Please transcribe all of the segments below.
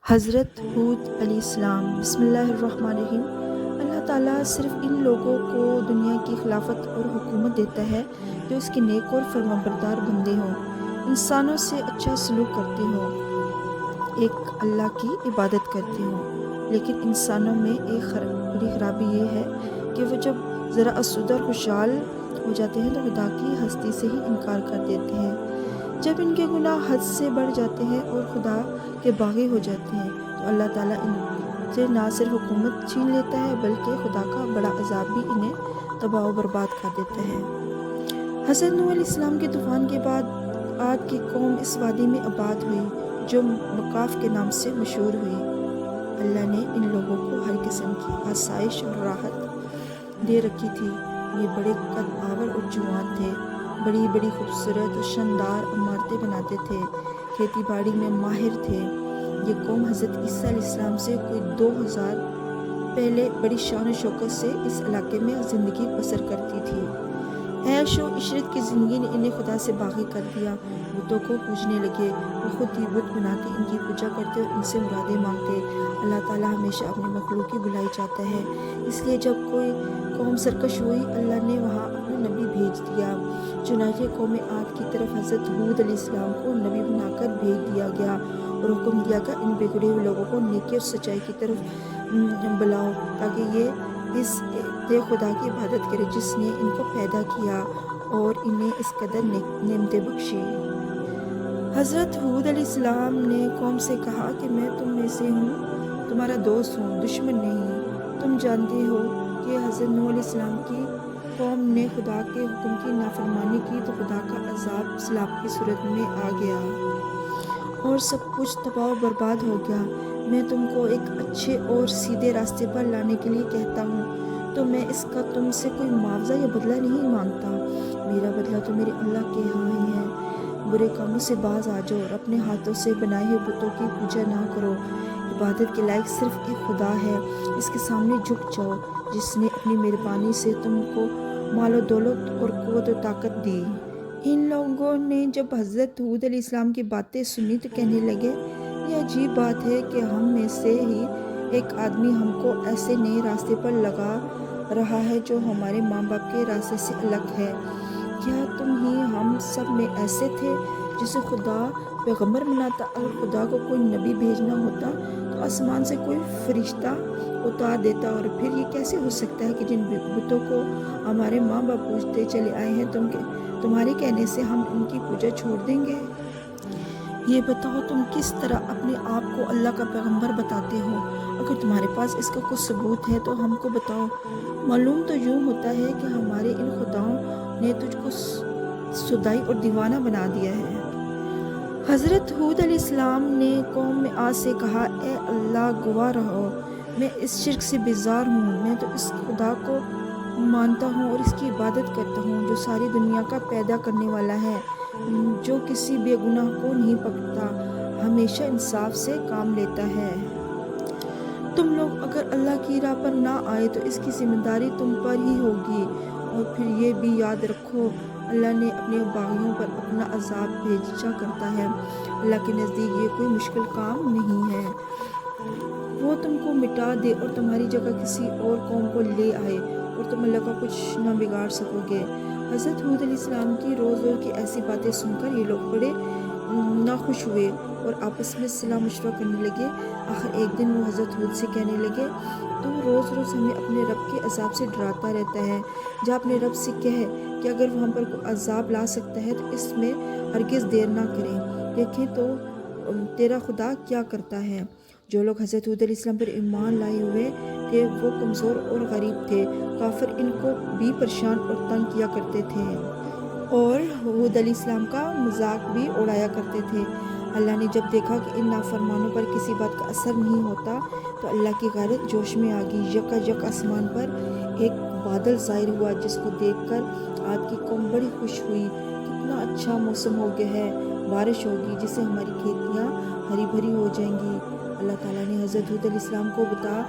حضرت ہود علیہ السلام۔ بسم اللہ الرحمن الرحیم۔ اللہ تعالیٰ صرف ان لوگوں کو دنیا کی خلافت اور حکومت دیتا ہے جو اس کے نیک اور فرمانبردار بندے ہوں، انسانوں سے اچھا سلوک کرتے ہوں، ایک اللہ کی عبادت کرتے ہوں۔ لیکن انسانوں میں ایک بڑی خرابی یہ ہے کہ وہ جب ذرا آسودہ اور خوشحال ہو جاتے ہیں تو خدا کی ہستی سے ہی انکار کر دیتے ہیں۔ جب ان کے گناہ حد سے بڑھ جاتے ہیں اور خدا کے باغی ہو جاتے ہیں تو اللہ تعالیٰ ان سے نہ صرف حکومت چھین لیتا ہے بلکہ خدا کا بڑا عذاب بھی انہیں تباہ و برباد کر دیتا ہے۔ حضرت نوح علیہ السلام کے طوفان کے بعد عاد کی قوم اس وادی میں آباد ہوئی جو مقاف کے نام سے مشہور ہوئی۔ اللہ نے ان لوگوں کو ہر قسم کی آسائش اور راحت دے رکھی تھی۔ یہ بڑے قد آور اور جوان تھے، بڑی بڑی خوبصورت اور شاندار عمارتیں بناتے تھے، کھیتی باڑی میں ماہر تھے۔ یہ قوم حضرت عیسیٰ علیہ السلام سے کوئی 2000 پہلے بڑی شان و شوکت سے اس علاقے میں زندگی بسر کرتی تھی۔ عیش و عشرت کی زندگی نے انہیں خدا سے باغی کر دیا۔ بتوں کو پوجنے لگے، وہ خود ہی بت بناتے، ان کی پوجا کرتے اور ان سے مرادیں مانگتے۔ اللہ تعالیٰ ہمیشہ اپنی مخلوق کی بھلائی چاہتا ہے، اس لیے جب کوئی قوم سرکش ہوئی اللہ نے وہاں اپنا نبی بھیج دیا۔ چنانچہ قوم عاد کی طرف حضرت ہود علیہ السلام کو نبی بنا کر بھیج دیا گیا اور حکم دیا کہ ان بگڑے ہوئے لوگوں کو نیکی اور سچائی کی طرف بلاؤ تاکہ یہ اس خدا کی عبادت کرے جس نے ان کو پیدا کیا اور انہیں اس قدر نعمتیں بخشی۔ حضرت ہود علیہ السلام نے قوم سے کہا کہ میں تم میں سے ہوں، تمہارا دوست ہوں، دشمن نہیں۔ تم جانتے ہو کہ حضرت نوح علیہ السلام کی قوم نے خدا کے حکم کی نافرمانی کی تو خدا کا عذاب سیلاب کی صورت میں آ گیا اور سب کچھ تباہ و برباد ہو گیا۔ میں تم کو ایک اچھے اور سیدھے راستے پر لانے کے لیے کہتا ہوں تو میں اس کا تم سے کوئی معاوضہ یا بدلہ نہیں مانگتا۔ میرا بدلہ تو میرے اللہ کے ہاں ہی ہے۔ برے کاموں سے باز آ جاؤ اور اپنے ہاتھوں سے بنائے ہوئے بتوں کی پوجا نہ کرو۔ عبادت کے لائق صرف ایک خدا ہے، اس کے سامنے جھک جاؤ جس نے اپنی مہربانی سے تم کو مال و دولت اور قوت و طاقت دی۔ ان لوگوں نے جب حضرت ہود علیہ السلام کی باتیں سنی تو کہنے لگے، یہ عجیب بات ہے کہ ہم میں سے ہی ایک آدمی ہم کو ایسے نئے راستے پر لگا رہا ہے جو ہمارے ماں باپ کے راستے سے الگ ہے۔ کیا تم ہی ہم سب میں ایسے تھے جسے خدا پیغمبر بناتا؟ اگر خدا کو کوئی نبی بھیجنا ہوتا تو آسمان سے کوئی فرشتہ اتار دیتا، اور پھر یہ کیسے ہو سکتا ہے کہ جن بتوں کو ہمارے ماں باپ پوجتے چلے آئے ہیں تمہارے کہنے سے ہم ان کی پوجا چھوڑ دیں گے؟ یہ بتاؤ تم کس طرح اپنے آپ کو اللہ کا پیغمبر بتاتے ہو؟ اگر تمہارے پاس اس کا کچھ ثبوت ہے تو ہم کو بتاؤ۔ معلوم تو یوں ہوتا ہے کہ ہمارے ان خداؤں نے تجھ کو سدائی اور دیوانہ بنا دیا ہے۔ حضرت ہود علیہ السلام نے قوم میں عاد سے کہا، اے اللہ گواہ رہو، میں اس شرک سے بیزار ہوں۔ میں تو اس خدا کو مانتا ہوں اور اس کی عبادت کرتا ہوں جو ساری دنیا کا پیدا کرنے والا ہے، جو کسی بے گناہ کو نہیں پکڑتا، ہمیشہ انصاف سے کام لیتا ہے۔ تم لوگ اگر اللہ کی راہ پر نہ آئے تو اس کی ذمہ داری تم پر ہی ہوگی، اور پھر یہ بھی یاد رکھو اللہ نے اپنے باغیوں پر اپنا عذاب بھیجا کرتا ہے۔ اللہ کے نزدیک یہ کوئی مشکل کام نہیں ہے، وہ تم کو مٹا دے اور تمہاری جگہ کسی اور قوم کو لے آئے اور تم اللہ کا کچھ نہ بگاڑ سکو گے۔ حضرت ہود علیہ السلام کی روز روز کی ایسی باتیں سن کر یہ لوگ بڑے ناخوش ہوئے اور آپس میں صلاح مشورہ کرنے لگے۔ آخر ایک دن وہ حضرت ہود سے کہنے لگے، تو روز روز ہمیں اپنے رب کے عذاب سے ڈراتا رہتا ہے، جا اپنے رب سے کہہ کہ اگر وہ ہم پر کوئی عذاب لا سکتا ہے تو اس میں ہرگز دیر نہ کریں، دیکھیں تو تیرا خدا کیا کرتا ہے۔ جو لوگ حضرت ہود علیہ السلام پر ایمان لائے ہوئے تھے وہ کمزور اور غریب تھے، کافر ان کو بھی پریشان اور تنگ کیا کرتے تھے اور ہود علیہ السلام کا مذاق بھی اڑایا کرتے تھے۔ اللہ نے جب دیکھا کہ ان نافرمانوں پر کسی بات کا اثر نہیں ہوتا تو اللہ کی غیرت جوش میں آ گئی۔ یکا یک آسمان پر ایک بادل ظاہر ہوا جس کو دیکھ کر عاد کی قوم بڑی خوش ہوئی۔ کتنا اچھا موسم ہو گیا ہے، بارش ہوگی جس سے ہماری کھیتیاں ہری بھری ہو جائیں گی۔ اللہ تعالیٰ نے حضرت ہود علیہ السلام کو بتا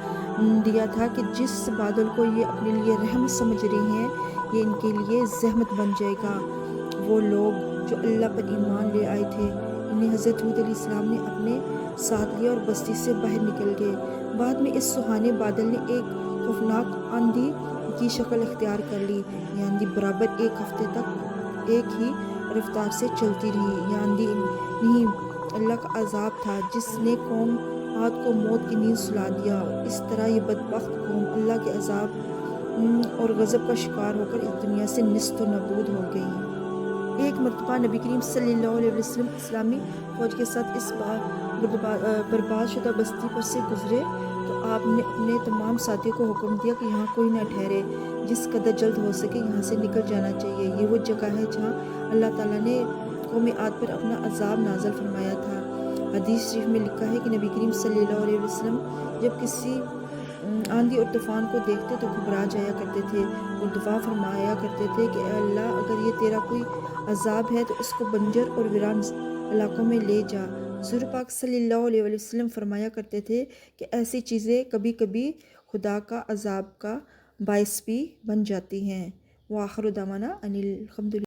دیا تھا کہ جس بادل کو یہ اپنے لیے رحمت سمجھ رہی ہیں یہ ان کے لیے زحمت بن جائے گا۔ وہ لوگ جو اللہ پر ایمان لے آئے تھے انہیں حضرت ہود علیہ السلام نے اپنے ساتھ لیا اور بستی سے باہر نکل گئے۔ بعد میں اس سہانے بادل نے ایک خوفناک آندھی کی شکل اختیار کر لی۔ یہ آندھی برابر ایک ہفتے تک ایک ہی رفتار سے چلتی رہی۔ یہ آندھی نہیں، اللہ کا عذاب تھا جس نے قوم عاد کو موت کی نیند سلا دیا، اور اس طرح یہ بدبخت قوم اللہ کے عذاب اور غضب کا شکار ہو کر اس دنیا سے نیست و نابود ہو گئی۔ ایک مرتبہ نبی کریم صلی اللہ علیہ وسلم اسلامی فوج کے ساتھ اس برباد شدہ بستی پر سے گزرے تو آپ نے اپنے تمام ساتھیوں کو حکم دیا کہ یہاں کوئی نہ ٹھہرے، جس قدر جلد ہو سکے یہاں سے نکل جانا چاہیے۔ یہ وہ جگہ ہے جہاں اللہ تعالیٰ نے قوم عاد پر اپنا عذاب نازل فرمایا تھا۔ حدیث شریف میں لکھا ہے کہ نبی کریم صلی اللہ علیہ وسلم جب کسی آندھی اور طوفان کو دیکھتے تو گھبرا جایا کرتے تھے اور دعا فرمایا کرتے تھے کہ اے اللہ، اگر یہ تیرا کوئی عذاب ہے تو اس کو بنجر اور ویران علاقوں میں لے جا۔ حضور پاک صلی اللہ علیہ وسلم فرمایا کرتے تھے کہ ایسی چیزیں کبھی کبھی خدا کا عذاب کا باعث بھی بن جاتی ہیں۔ وآخر دعوانا ان الحمد للہ۔